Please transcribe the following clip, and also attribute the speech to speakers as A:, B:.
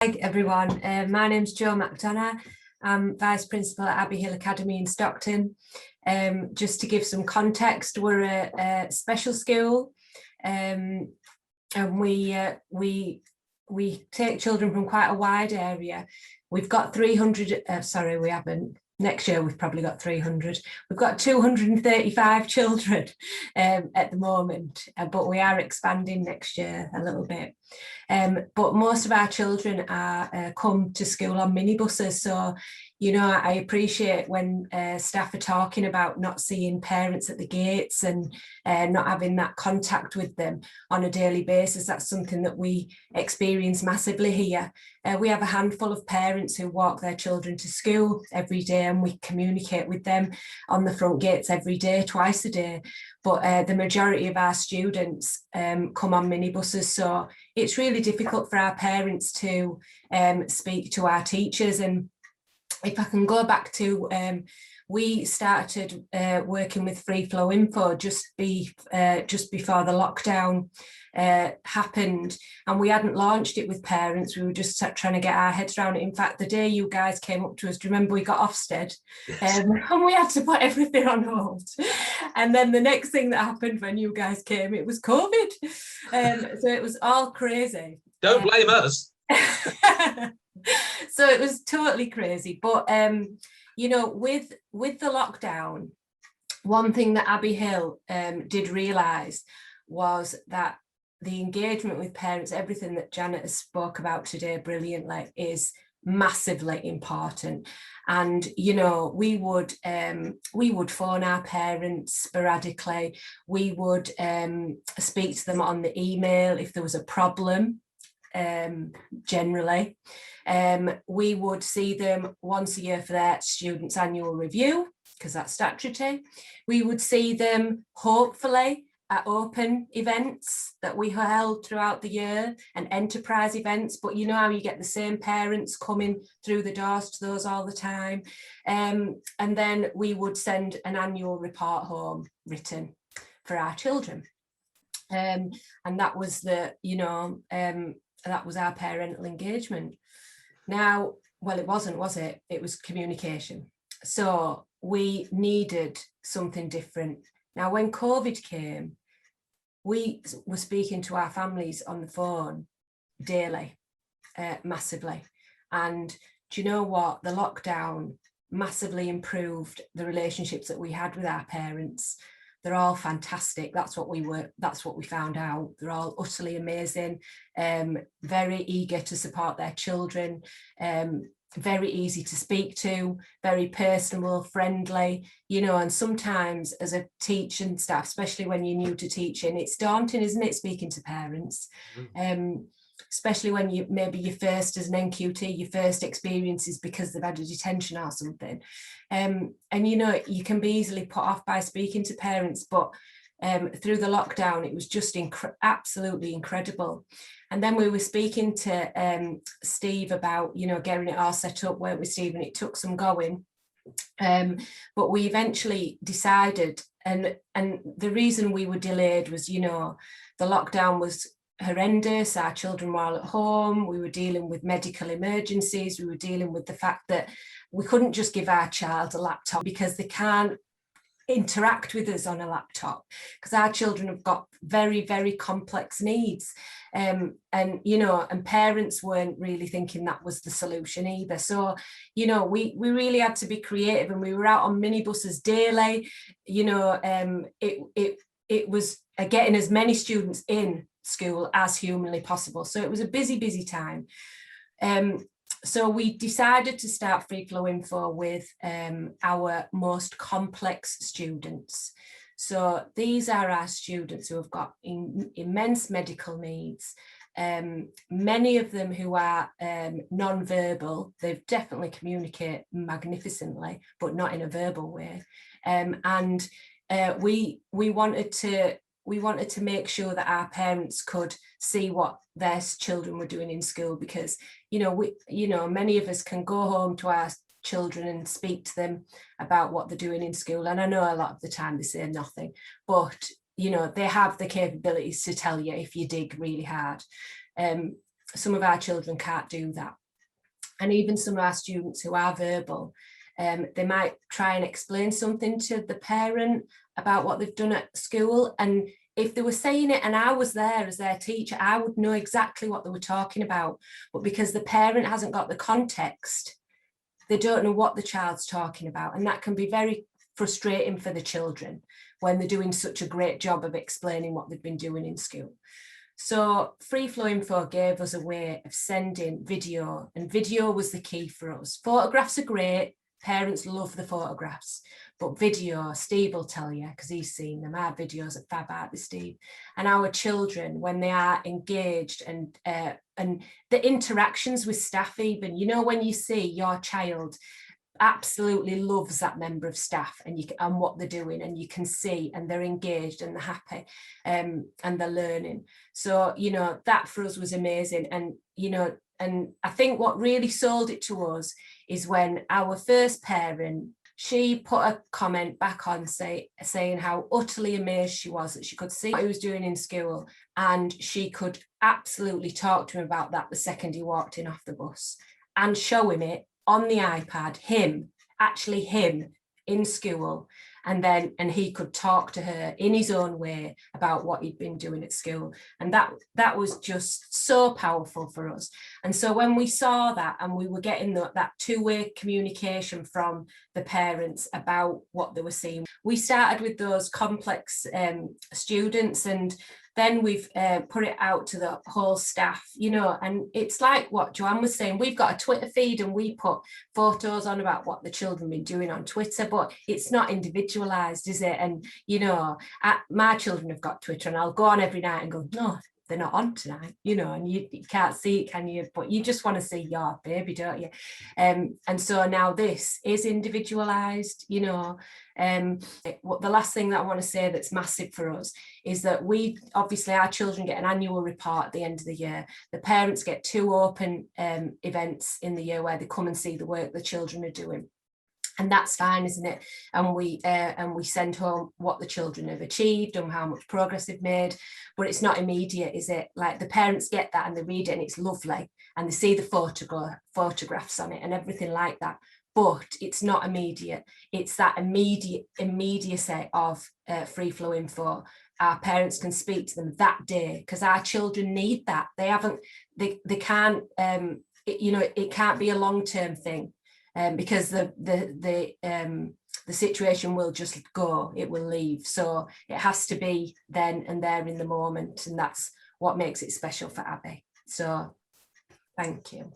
A: Hi everyone, my name's McDonagh. I'm Vice Principal at Abbey Hill Academy in Stockton. Just to give some context, we're a special school, and we take children from quite a wide area. We've got 300, we haven't. Next year we've probably got 300. We've got 235 children at the moment, but we are expanding next year a little bit. But most of our children are come to school on minibuses. So, you know, I appreciate when staff are talking about not seeing parents at the gates and not having that contact with them on a daily basis. That's something that we experience massively here. We have a handful of parents who walk their children to school every day, and we communicate with them on the front gates every day, twice a day. But the majority of our students come on minibuses, so it's really difficult for our parents to speak to our teachers. And if I can go back to, we started working with freeflowinfo just before the lockdown happened, and we hadn't launched it with parents. We were just trying to get our heads around it. In fact, the day you guys came up to us, do you remember we got Ofsted? Yes. And we had to put everything on hold. And then the next thing that happened when you guys came, it was COVID. So it was all crazy.
B: Don't blame us.
A: So it was totally crazy. But you know, with the lockdown, one thing that Abbey Hill did realise was that the engagement with parents, everything that Janet has spoke about today brilliantly, is massively important. And you know, we would phone our parents sporadically. We would speak to them on the email if there was a problem. Generally, we would see them once a year for their students' annual review, because that's statutory. We would see them hopefully at open events that we held throughout the year and enterprise events, but you know how you get the same parents coming through the doors to those all the time. And then we would send an annual report home written for our children. And that was the, you know, that was our parental engagement. Now, well, it wasn't, was it? It was communication. So we needed something different. Now, when COVID came, we were speaking to our families on the phone daily, massively. And do you know what? The lockdown massively improved the relationships that we had with our parents. They're all fantastic. That's what we found out. They're all utterly amazing, very eager to support their children, very easy to speak to, very personable, friendly, you know. And sometimes as a teaching staff, especially when you're new to teaching, it's daunting, isn't it, speaking to parents? Especially when you maybe your first as an NQT, your first experience is because they've had a detention or something. And you know, you can be easily put off by speaking to parents, but through the lockdown, it was just absolutely incredible. And then we were speaking to Steve about, you know, getting it all set up, weren't we, Steve? And it took some going. But we eventually decided, and the reason we were delayed was, you know, the lockdown was horrendous. Our children were all at home. We were dealing with medical emergencies. We were dealing with the fact that we couldn't just give our child a laptop because they can't interact with us on a laptop, because our children have got very, very complex needs. And you know, and parents weren't really thinking that was the solution either. So, you know, we really had to be creative, and we were out on minibuses daily. You know, it was getting as many students in school as humanly possible. So it was a busy time. So we decided to start freeflowinfo with our most complex students. So these are our students who have got immense medical needs, many of them who are non-verbal. They definitely communicate magnificently, but not in a verbal way. And we wanted to make sure that our parents could see what their children were doing in school, because many of us can go home to our children and speak to them about what they're doing in school, and I know a lot of the time they say nothing, but you know, they have the capabilities to tell you if you dig really hard. some of our children can't do that. And even some of our students who are verbal, they might try and explain something to the parent about what they've done at school. And if they were saying it and I was there as their teacher, I would know exactly what they were talking about. But because the parent hasn't got the context, they don't know what the child's talking about. And that can be very frustrating for the children when they're doing such a great job of explaining what they've been doing in school. So freeflowinfo gave us a way of sending video, and video was the key for us. Photographs are great, parents love the photographs, but video, Steve will tell you, because he's seen them, our videos at Fab Art with Steve, and our children, when they are engaged and the interactions with staff even, you know, when you see your child absolutely loves that member of staff and what they're doing, and you can see, and they're engaged and they're happy, and they're learning. So, you know, that for us was amazing. And, you know, and I think what really sold it to us is when our first parent, she put a comment back on saying how utterly amazed she was that she could see what he was doing in school, and she could absolutely talk to him about that the second he walked in off the bus, and show him it on the iPad, him in school, and he could talk to her in his own way about what he'd been doing at school. And that was just so powerful for us. And so when we saw that, and we were getting that two-way communication from the parents about what they were seeing, we started with those complex students, and then we've put it out to the whole staff, you know. And it's like what Joanna was saying, we've got a Twitter feed and we put photos on about what the children have been doing on Twitter, but it's not individualized, is it? And, you know, my children have got Twitter, and I'll go on every night and go, no, they're not on tonight, you know, and you can't see it, can you? But you just want to see your baby, don't you? And so now this is individualized, you know. The last thing that I want to say that's massive for us is that obviously our children get an annual report at the end of the year. The parents get 2 open events in the year where they come and see the work the children are doing. And that's fine, isn't it? And we send home what the children have achieved and how much progress they've made, but it's not immediate, is it? Like, the parents get that and they read it and it's lovely, and they see the photographs on it and everything like that, but it's not immediate. It's that immediacy of freeflowinfo. Our parents can speak to them that day, because our children need that. They can't, you know, it can't be a long-term thing. Because the situation will just go, it will leave. So it has to be then and there in the moment, and that's what makes it special for Abbey. So thank you.